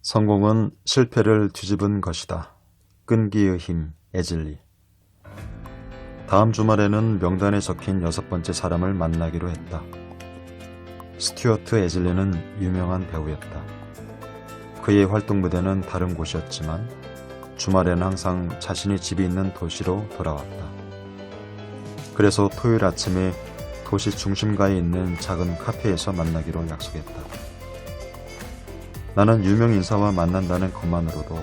성공은 실패를 뒤집은 것이다. 끈기의 힘, 에즐리. 다음 주말에는 명단에 적힌 6번째 사람을 만나기로 했다. 스튜어트 에즐리는 유명한 배우였다. 그의 활동 무대는 다른 곳이었지만 주말에는 항상 자신이 집이 있는 도시로 돌아왔다. 그래서 토요일 아침에 도시 중심가에 있는 작은 카페에서 만나기로 약속했다. 나는 유명 인사와 만난다는 것만으로도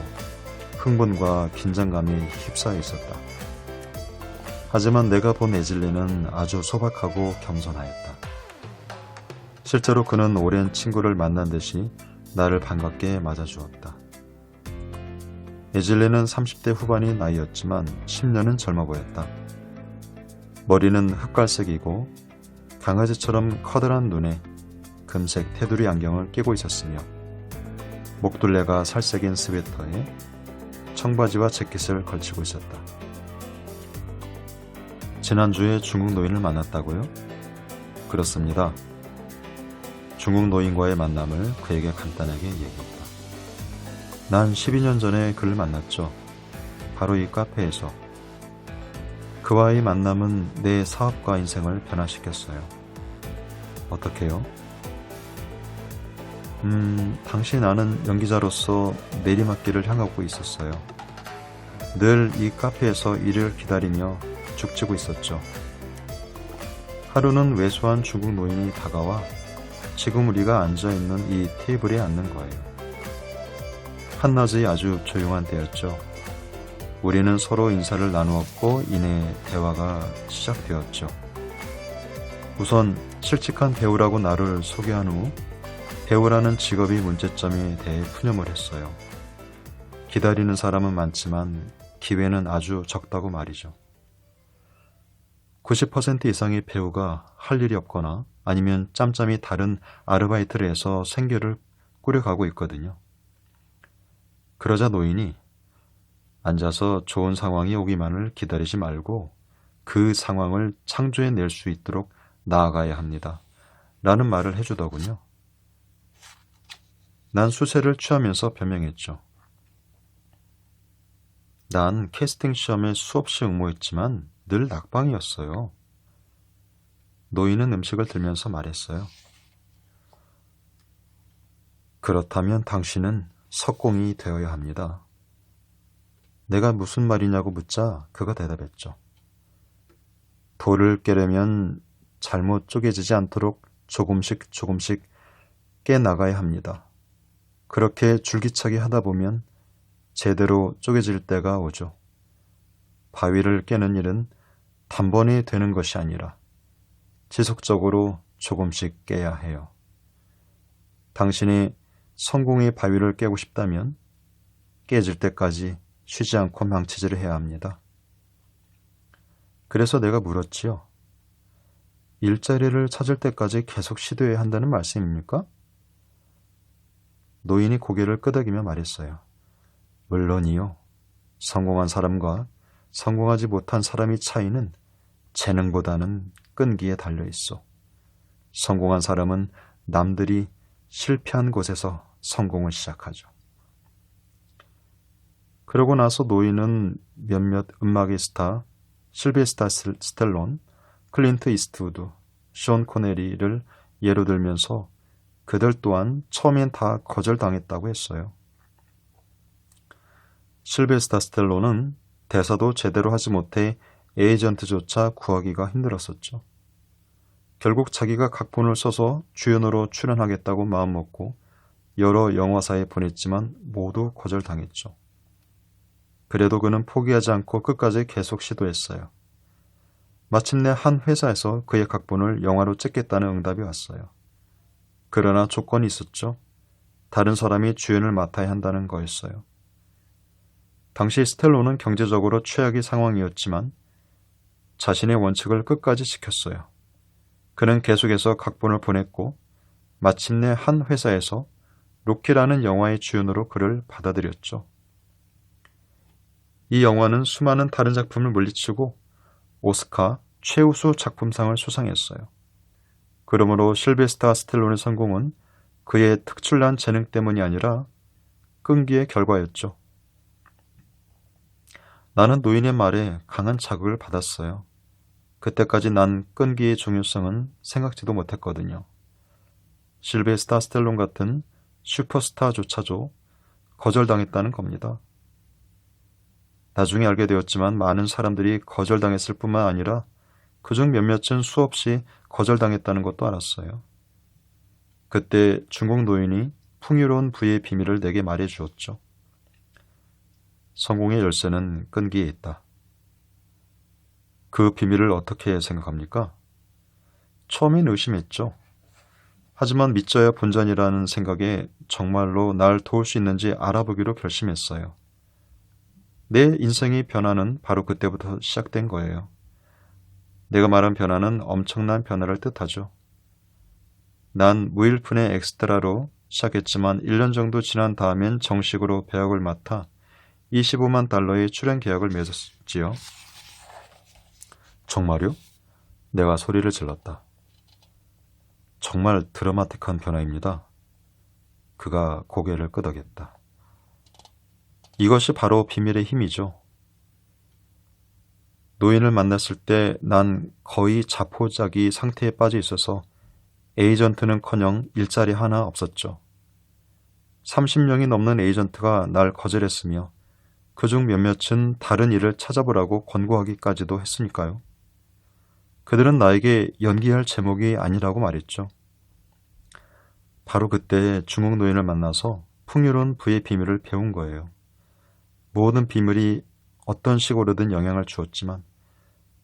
흥분과 긴장감이 휩싸여 있었다. 하지만 내가 본 에즐리는 아주 소박하고 겸손하였다. 실제로 그는 오랜 친구를 만난 듯이 나를 반갑게 맞아주었다. 에즐리는 30대 후반의 나이였지만 10년은 젊어 보였다. 머리는 흑갈색이고 강아지처럼 커다란 눈에 금색 테두리 안경을 끼고 있었으며 목둘레가 살색인 스웨터에 청바지와 재킷을 걸치고 있었다. 지난주에 중국 노인을 만났다고요? 그렇습니다. 중국 노인과의 만남을 그에게 간단하게 얘기했다. 난 12년 전에 그를 만났죠. 바로 이 카페에서. 그와의 만남은 내 사업과 인생을 변화시켰어요. 어떻게요? 당시 나는 연기자로서 내리막길을 향하고 있었어요. 늘 이 카페에서 일을 기다리며 죽치고 있었죠. 하루는 왜소한 중국 노인이 다가와 지금 우리가 앉아있는 이 테이블에 앉는 거예요. 한낮의 아주 조용한 때였죠. 우리는 서로 인사를 나누었고 이내 대화가 시작되었죠. 우선 실직한 배우라고 나를 소개한 후 배우라는 직업의 문제점에 대해 푸념을 했어요. 기다리는 사람은 많지만 기회는 아주 적다고 말이죠. 90% 이상의 배우가 할 일이 없거나 아니면 짬짬이 다른 아르바이트를 해서 생계를 꾸려가고 있거든요. 그러자 노인이 앉아서 좋은 상황이 오기만을 기다리지 말고 그 상황을 창조해낼 수 있도록 나아가야 합니다. 라는 말을 해주더군요. 난 수세를 취하면서 변명했죠. 난 캐스팅 시험에 수없이 응모했지만 늘 낙방이었어요. 노인은 음식을 들면서 말했어요. 그렇다면 당신은 석공이 되어야 합니다. 내가 무슨 말이냐고 묻자 그가 대답했죠. 돌을 깨려면 잘못 쪼개지지 않도록 조금씩 깨나가야 합니다. 그렇게 줄기차게 하다 보면 제대로 쪼개질 때가 오죠. 바위를 깨는 일은 단번에 되는 것이 아니라 지속적으로 조금씩 깨야 해요. 당신이 성공의 바위를 깨고 싶다면 깨질 때까지 쉬지 않고 망치질을 해야 합니다. 그래서 내가 물었지요. 일자리를 찾을 때까지 계속 시도해야 한다는 말씀입니까? 노인이 고개를 끄덕이며 말했어요. 물론이요. 성공한 사람과 성공하지 못한 사람의 차이는 재능보다는 끈기에 달려있어. 성공한 사람은 남들이 실패한 곳에서 성공을 시작하죠. 그러고 나서 노인은 몇몇 음악의 스타, 실베스타 스텔론, 클린트 이스트우드, 션 코네리를 예로 들면서 그들 또한 처음엔 다 거절당했다고 했어요. 실베스타 스텔론은 대사도 제대로 하지 못해 에이전트조차 구하기가 힘들었었죠. 결국 자기가 각본을 써서 주연으로 출연하겠다고 마음먹고 여러 영화사에 보냈지만 모두 거절당했죠. 그래도 그는 포기하지 않고 끝까지 계속 시도했어요. 마침내 한 회사에서 그의 각본을 영화로 찍겠다는 응답이 왔어요. 그러나 조건이 있었죠. 다른 사람이 주연을 맡아야 한다는 거였어요. 당시 스텔론은 경제적으로 최악의 상황이었지만 자신의 원칙을 끝까지 지켰어요. 그는 계속해서 각본을 보냈고 마침내 한 회사에서 로키라는 영화의 주연으로 그를 받아들였죠. 이 영화는 수많은 다른 작품을 물리치고 오스카 최우수 작품상을 수상했어요. 그러므로 실베스타 스텔론의 성공은 그의 특출난 재능 때문이 아니라 끈기의 결과였죠. 나는 노인의 말에 강한 자극을 받았어요. 그때까지 난 끈기의 중요성은 생각지도 못했거든요. 실베스타 스텔론 같은 슈퍼스타조차도 거절당했다는 겁니다. 나중에 알게 되었지만 많은 사람들이 거절당했을 뿐만 아니라 그중 몇몇은 수없이 거절당했다는 것도 알았어요. 그때 중국 노인이 풍요로운 부의 비밀을 내게 말해 주었죠. 성공의 열쇠는 끈기에 있다. 그 비밀을 어떻게 생각합니까? 처음엔 의심했죠. 하지만 믿져야 본전이라는 생각에 정말로 날 도울 수 있는지 알아보기로 결심했어요. 내 인생의 변화는 바로 그때부터 시작된 거예요. 내가 말한 변화는 엄청난 변화를 뜻하죠. 난 무일푼의 엑스트라로 시작했지만 1년 정도 지난 다음엔 정식으로 배역을 맡아 25만 달러의 출연 계약을 맺었지요. 정말요? 내가 소리를 질렀다. 정말 드라마틱한 변화입니다. 그가 고개를 끄덕였다. 이것이 바로 비밀의 힘이죠. 노인을 만났을 때 난 거의 자포자기 상태에 빠져 있어서 에이전트는커녕 일자리 하나 없었죠. 30명이 넘는 에이전트가 날 거절했으며 그중 몇몇은 다른 일을 찾아보라고 권고하기까지도 했으니까요. 그들은 나에게 연기할 제목이 아니라고 말했죠. 바로 그때 중국 노인을 만나서 풍요로운 부의 비밀을 배운 거예요. 모든 비밀이 어떤 식으로든 영향을 주었지만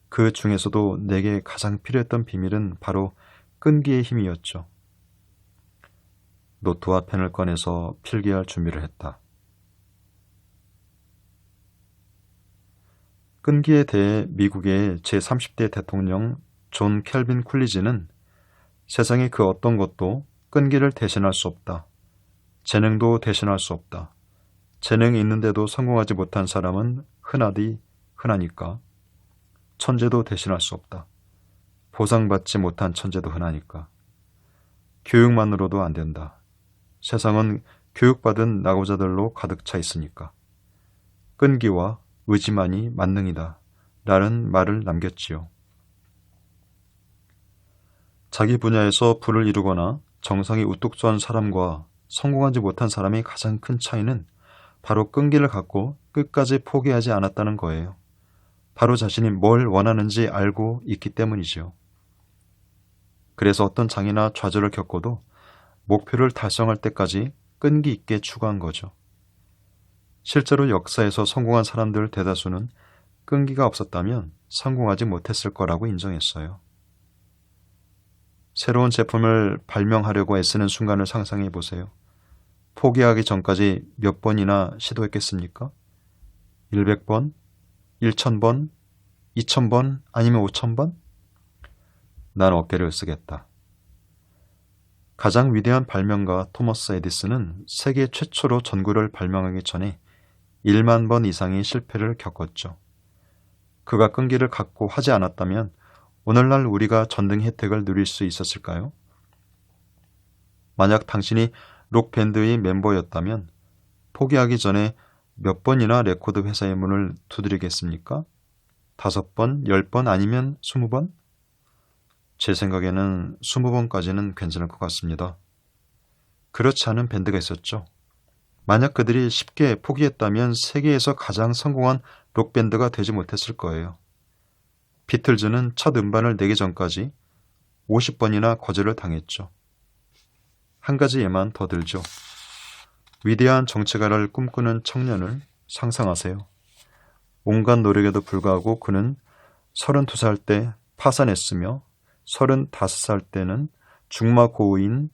그 중에서도 내게 가장 필요했던 비밀은 바로 끈기의 힘이었죠. 노트와 펜을 꺼내서 필기할 준비를 했다. 끈기에 대해 미국의 제30대 대통령 존 켈빈 쿨리지는 세상의 그 어떤 것도 끈기를 대신할 수 없다. 재능도 대신할 수 없다. 재능이 있는데도 성공하지 못한 사람은 흔하니까. 천재도 대신할 수 없다. 보상받지 못한 천재도 흔하니까. 교육만으로도 안 된다. 세상은 교육받은 낙오자들로 가득 차 있으니까. 끈기와 의지만이 만능이다. 라는 말을 남겼지요. 자기 분야에서 부를 이루거나 정상이 우뚝 선 사람과 성공하지 못한 사람의 가장 큰 차이는 바로 끈기를 갖고 끝까지 포기하지 않았다는 거예요. 바로 자신이 뭘 원하는지 알고 있기 때문이지요. 그래서 어떤 장애나 좌절을 겪어도 목표를 달성할 때까지 끈기 있게 추구한 거죠. 실제로 역사에서 성공한 사람들 대다수는 끈기가 없었다면 성공하지 못했을 거라고 인정했어요. 새로운 제품을 발명하려고 애쓰는 순간을 상상해 보세요. 포기하기 전까지 몇 번이나 시도했겠습니까? 100번? 1000번? 2000번? 아니면 5000번? 난 어깨를 쓰겠다. 가장 위대한 발명가 토머스 에디슨은 세계 최초로 전구를 발명하기 전에 1만 번 이상의 실패를 겪었죠. 그가 끈기를 갖고 하지 않았다면 오늘날 우리가 전등 혜택을 누릴 수 있었을까요? 만약 당신이 록밴드의 멤버였다면 포기하기 전에 몇 번이나 레코드 회사의 문을 두드리겠습니까? 5번, 10번 아니면 20번? 제 생각에는 20번까지는 괜찮을 것 같습니다. 그렇지 않은 밴드가 있었죠. 만약 그들이 쉽게 포기했다면 세계에서 가장 성공한 록밴드가 되지 못했을 거예요. 비틀즈는 첫 음반을 내기 전까지 50번이나 거절을 당했죠. 한 가지 예만 더 들죠. 위대한 정치가를 꿈꾸는 청년을 상상하세요. 온갖 노력에도 불구하고 그는 32살 때 파산했으며 35살 때는 중마고우인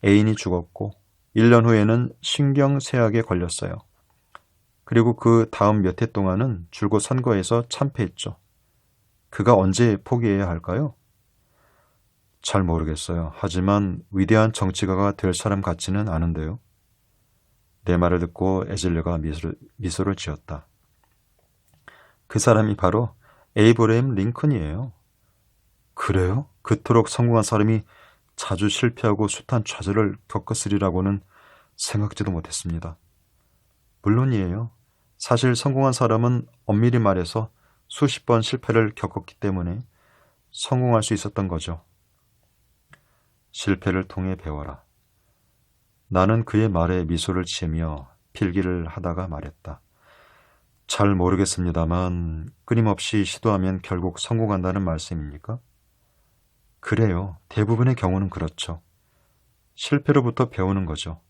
애인이 죽었고 1년 후에는 신경쇠약에 걸렸어요. 그리고 그 다음 몇 해 동안은 줄곧 선거에서 참패했죠. 그가 언제 포기해야 할까요? 잘 모르겠어요. 하지만 위대한 정치가가 될 사람 같지는 않은데요. 내 말을 듣고 에질레가 미소를 지었다. 그 사람이 바로 에이브레임 링컨이에요. 그래요? 그토록 성공한 사람이 자주 실패하고 숱한 좌절을 겪었으리라고는 생각지도 못했습니다. 물론이에요. 사실 성공한 사람은 엄밀히 말해서 수십 번 실패를 겪었기 때문에 성공할 수 있었던 거죠. 실패를 통해 배워라. 나는 그의 말에 미소를 지으며 필기를 하다가 말했다. 잘 모르겠습니다만 끊임없이 시도하면 결국 성공한다는 말씀입니까? 그래요. 대부분의 경우는 그렇죠. 실패로부터 배우는 거죠.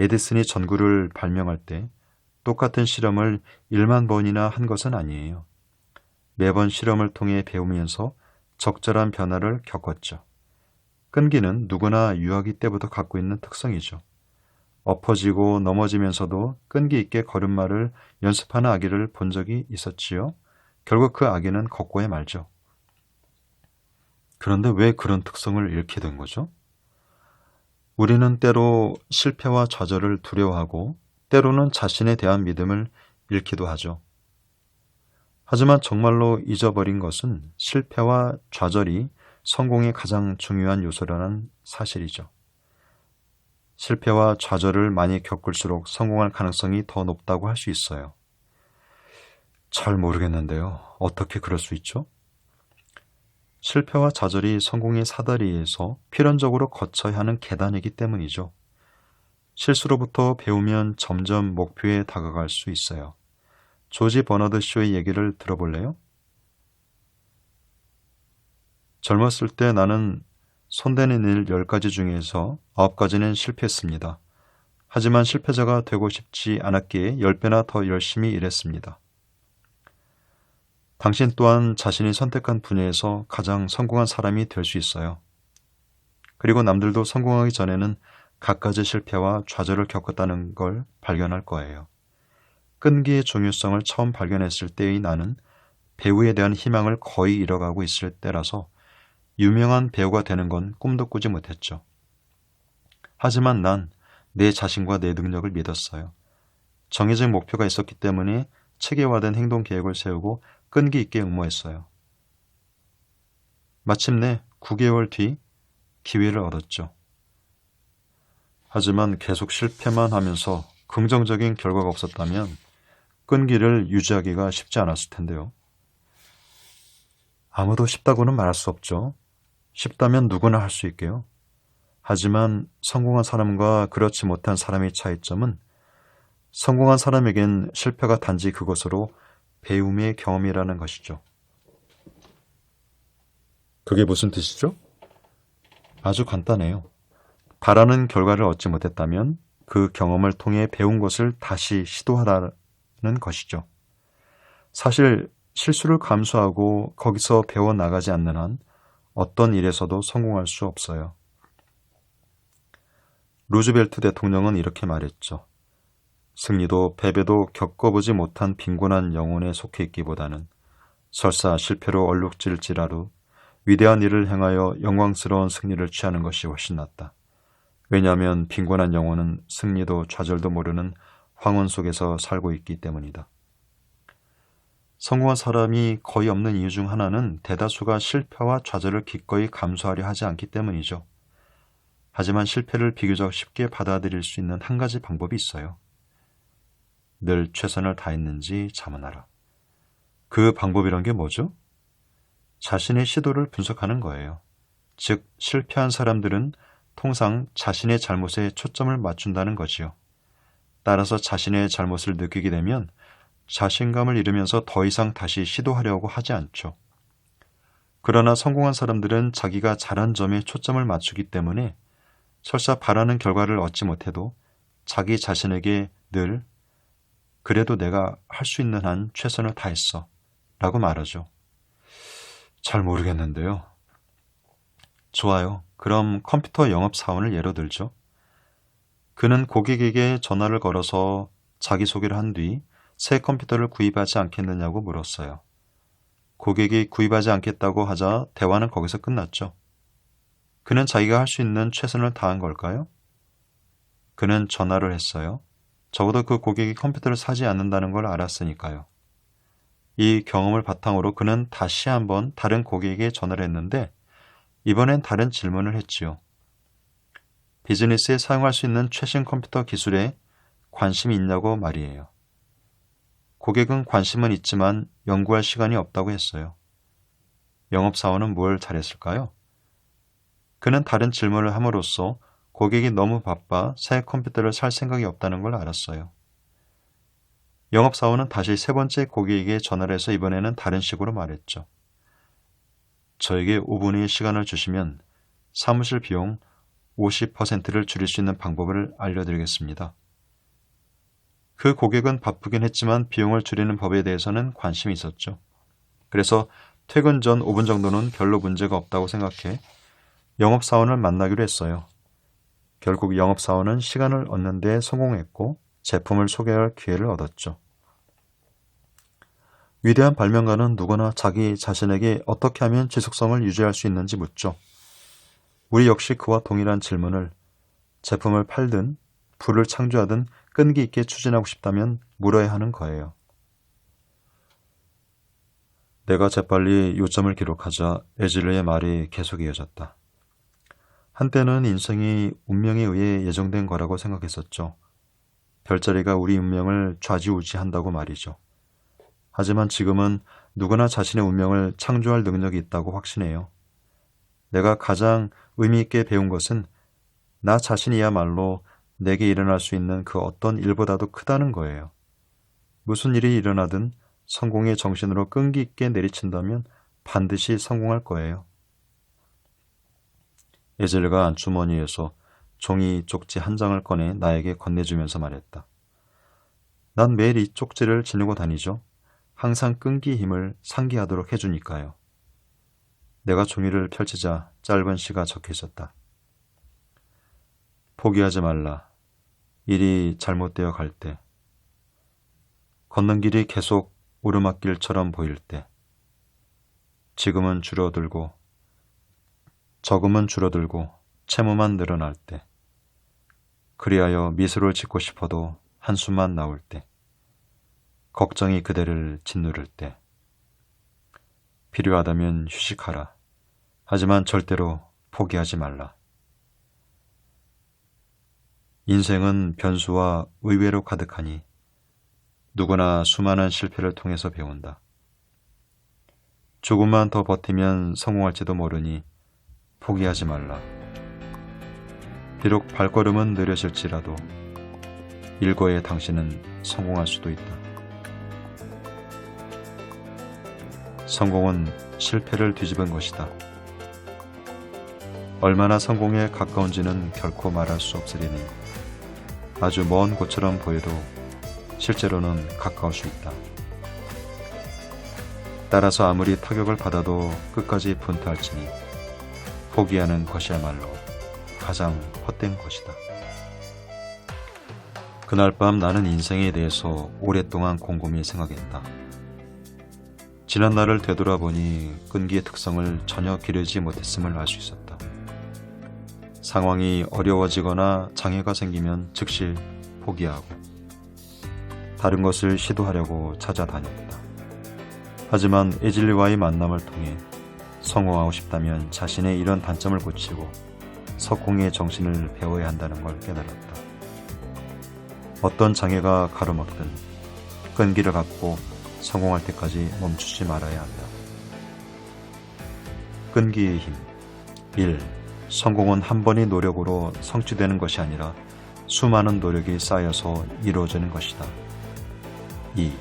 에디슨이 전구를 발명할 때 똑같은 실험을 1만 번이나 한 것은 아니에요. 매번 실험을 통해 배우면서 적절한 변화를 겪었죠. 끈기는 누구나 유아기 때부터 갖고 있는 특성이죠. 엎어지고 넘어지면서도 끈기 있게 걸음마를 연습하는 아기를 본 적이 있었지요. 결국 그 아기는 걷고에 말죠. 그런데 왜 그런 특성을 잃게 된 거죠? 우리는 때로 실패와 좌절을 두려워하고 때로는 자신에 대한 믿음을 잃기도 하죠. 하지만 정말로 잊어버린 것은 실패와 좌절이 성공의 가장 중요한 요소라는 사실이죠. 실패와 좌절을 많이 겪을수록 성공할 가능성이 더 높다고 할 수 있어요. 잘 모르겠는데요. 어떻게 그럴 수 있죠? 실패와 좌절이 성공의 사다리에서 필연적으로 거쳐야 하는 계단이기 때문이죠. 실수로부터 배우면 점점 목표에 다가갈 수 있어요. 조지 버너드 쇼의 얘기를 들어볼래요? 젊었을 때 나는 손대는 일 10가지 중에서 9가지는 실패했습니다. 하지만 실패자가 되고 싶지 않았기에 10배나 더 열심히 일했습니다. 당신 또한 자신이 선택한 분야에서 가장 성공한 사람이 될 수 있어요. 그리고 남들도 성공하기 전에는 갖가지 실패와 좌절을 겪었다는 걸 발견할 거예요. 끈기의 중요성을 처음 발견했을 때의 나는 배우에 대한 희망을 거의 잃어가고 있을 때라서 유명한 배우가 되는 건 꿈도 꾸지 못했죠. 하지만 난 내 자신과 내 능력을 믿었어요. 정해진 목표가 있었기 때문에 체계화된 행동 계획을 세우고 끈기 있게 응모했어요. 마침내 9개월 뒤 기회를 얻었죠. 하지만 계속 실패만 하면서 긍정적인 결과가 없었다면 끈기를 유지하기가 쉽지 않았을 텐데요. 아무도 쉽다고는 말할 수 없죠. 쉽다면 누구나 할 수 있게요. 하지만 성공한 사람과 그렇지 못한 사람의 차이점은 성공한 사람에겐 실패가 단지 그것으로 배움의 경험이라는 것이죠. 그게 무슨 뜻이죠? 아주 간단해요. 바라는 결과를 얻지 못했다면 그 경험을 통해 배운 것을 다시 시도하라는 것이죠. 사실 실수를 감수하고 거기서 배워나가지 않는 한 어떤 일에서도 성공할 수 없어요. 루즈벨트 대통령은 이렇게 말했죠. 승리도 패배도 겪어보지 못한 빈곤한 영혼에 속해 있기보다는 설사 실패로 얼룩질지라도 위대한 일을 행하여 영광스러운 승리를 취하는 것이 훨씬 낫다. 왜냐하면 빈곤한 영혼은 승리도 좌절도 모르는 황혼 속에서 살고 있기 때문이다. 성공한 사람이 거의 없는 이유 중 하나는 대다수가 실패와 좌절을 기꺼이 감수하려 하지 않기 때문이죠. 하지만 실패를 비교적 쉽게 받아들일 수 있는 한 가지 방법이 있어요. 늘 최선을 다했는지 자문하라. 그 방법이란 게 뭐죠? 자신의 시도를 분석하는 거예요. 즉, 실패한 사람들은 통상 자신의 잘못에 초점을 맞춘다는 거지요. 따라서 자신의 잘못을 느끼게 되면 자신감을 잃으면서 더 이상 다시 시도하려고 하지 않죠. 그러나 성공한 사람들은 자기가 잘한 점에 초점을 맞추기 때문에 설사 바라는 결과를 얻지 못해도 자기 자신에게 늘 그래도 내가 할 수 있는 한 최선을 다했어 라고 말하죠. 잘 모르겠는데요. 좋아요. 그럼 컴퓨터 영업사원을 예로 들죠. 그는 고객에게 전화를 걸어서 자기소개를 한 뒤 새 컴퓨터를 구입하지 않겠느냐고 물었어요. 고객이 구입하지 않겠다고 하자 대화는 거기서 끝났죠. 그는 자기가 할 수 있는 최선을 다한 걸까요? 그는 전화를 했어요. 적어도 그 고객이 컴퓨터를 사지 않는다는 걸 알았으니까요. 이 경험을 바탕으로 그는 다시 한번 다른 고객에게 전화를 했는데 이번엔 다른 질문을 했지요. 비즈니스에 사용할 수 있는 최신 컴퓨터 기술에 관심이 있냐고 말이에요. 고객은 관심은 있지만 연구할 시간이 없다고 했어요. 영업사원은 뭘 잘했을까요? 그는 다른 질문을 함으로써 고객이 너무 바빠 새 컴퓨터를 살 생각이 없다는 걸 알았어요. 영업사원은 다시 세 번째 고객에게 전화를 해서 이번에는 다른 식으로 말했죠. 저에게 5분의 시간을 주시면 사무실 비용 50%를 줄일 수 있는 방법을 알려드리겠습니다. 그 고객은 바쁘긴 했지만 비용을 줄이는 법에 대해서는 관심이 있었죠. 그래서 퇴근 전 5분 정도는 별로 문제가 없다고 생각해 영업사원을 만나기로 했어요. 결국 영업사원은 시간을 얻는 데 성공했고 제품을 소개할 기회를 얻었죠. 위대한 발명가는 누구나 자기 자신에게 어떻게 하면 지속성을 유지할 수 있는지 묻죠. 우리 역시 그와 동일한 질문을 제품을 팔든 부를 창조하든 끈기 있게 추진하고 싶다면 물어야 하는 거예요. 내가 재빨리 요점을 기록하자 에질레의 말이 계속 이어졌다. 한때는 인생이 운명에 의해 예정된 거라고 생각했었죠. 별자리가 우리 운명을 좌지우지한다고 말이죠. 하지만 지금은 누구나 자신의 운명을 창조할 능력이 있다고 확신해요. 내가 가장 의미 있게 배운 것은 나 자신이야말로 내게 일어날 수 있는 그 어떤 일보다도 크다는 거예요. 무슨 일이 일어나든 성공의 정신으로 끈기 있게 내리친다면 반드시 성공할 거예요. 에젤레가 안주머니에서 종이 쪽지 한 장을 꺼내 나에게 건네주면서 말했다. 난 매일 이 쪽지를 지니고 다니죠. 항상 끈기의 힘을 상기하도록 해주니까요. 내가 종이를 펼치자 짧은 시가 적혀 있었다. 포기하지 말라. 일이 잘못되어 갈 때, 걷는 길이 계속 오르막길처럼 보일 때, 지금은 줄어들고 채무만 늘어날 때, 그리하여 미소를 짓고 싶어도 한숨만 나올 때, 걱정이 그대를 짓누를 때, 필요하다면 휴식하라. 하지만 절대로 포기하지 말라. 인생은 변수와 의외로 가득하니 누구나 수많은 실패를 통해서 배운다. 조금만 더 버티면 성공할지도 모르니 포기하지 말라. 비록 발걸음은 느려질지라도 일거에 당신은 성공할 수도 있다. 성공은 실패를 뒤집은 것이다. 얼마나 성공에 가까운지는 결코 말할 수 없으리니 아주 먼 곳처럼 보여도 실제로는 가까울 수 있다. 따라서 아무리 타격을 받아도 끝까지 분투할지니 포기하는 것이야말로 가장 헛된 것이다. 그날 밤 나는 인생에 대해서 오랫동안 곰곰이 생각했다. 지난 날을 되돌아보니 끈기의 특성을 전혀 기르지 못했음을 알 수 있었다. 상황이 어려워지거나 장애가 생기면 즉시 포기하고 다른 것을 시도하려고 찾아다녔다. 하지만 에질리와의 만남을 통해 성공하고 싶다면 자신의 이런 단점을 고치고 석공의 정신을 배워야 한다는 걸 깨달았다. 어떤 장애가 가로막든 끈기를 갖고 성공할 때까지 멈추지 말아야 한다. 끈기의 힘 1. 성공은 한 번의 노력으로 성취되는 것이 아니라 수많은 노력이 쌓여서 이루어지는 것이다. 2.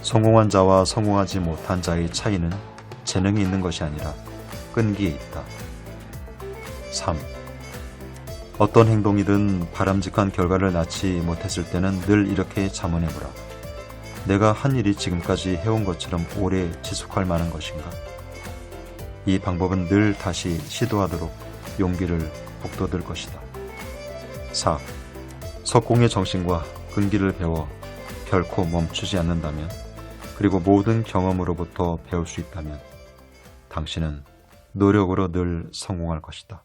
성공한 자와 성공하지 못한 자의 차이는 재능이 있는 것이 아니라 끈기에 있다. 3. 어떤 행동이든 바람직한 결과를 낳지 못했을 때는 늘 이렇게 자문해보라. 내가 한 일이 지금까지 해온 것처럼 오래 지속할 만한 것인가? 이 방법은 늘 다시 시도하도록 용기를 북돋을 것이다. 4. 석공의 정신과 끈기를 배워 결코 멈추지 않는다면, 그리고 모든 경험으로부터 배울 수 있다면 당신은 노력으로 늘 성공할 것이다.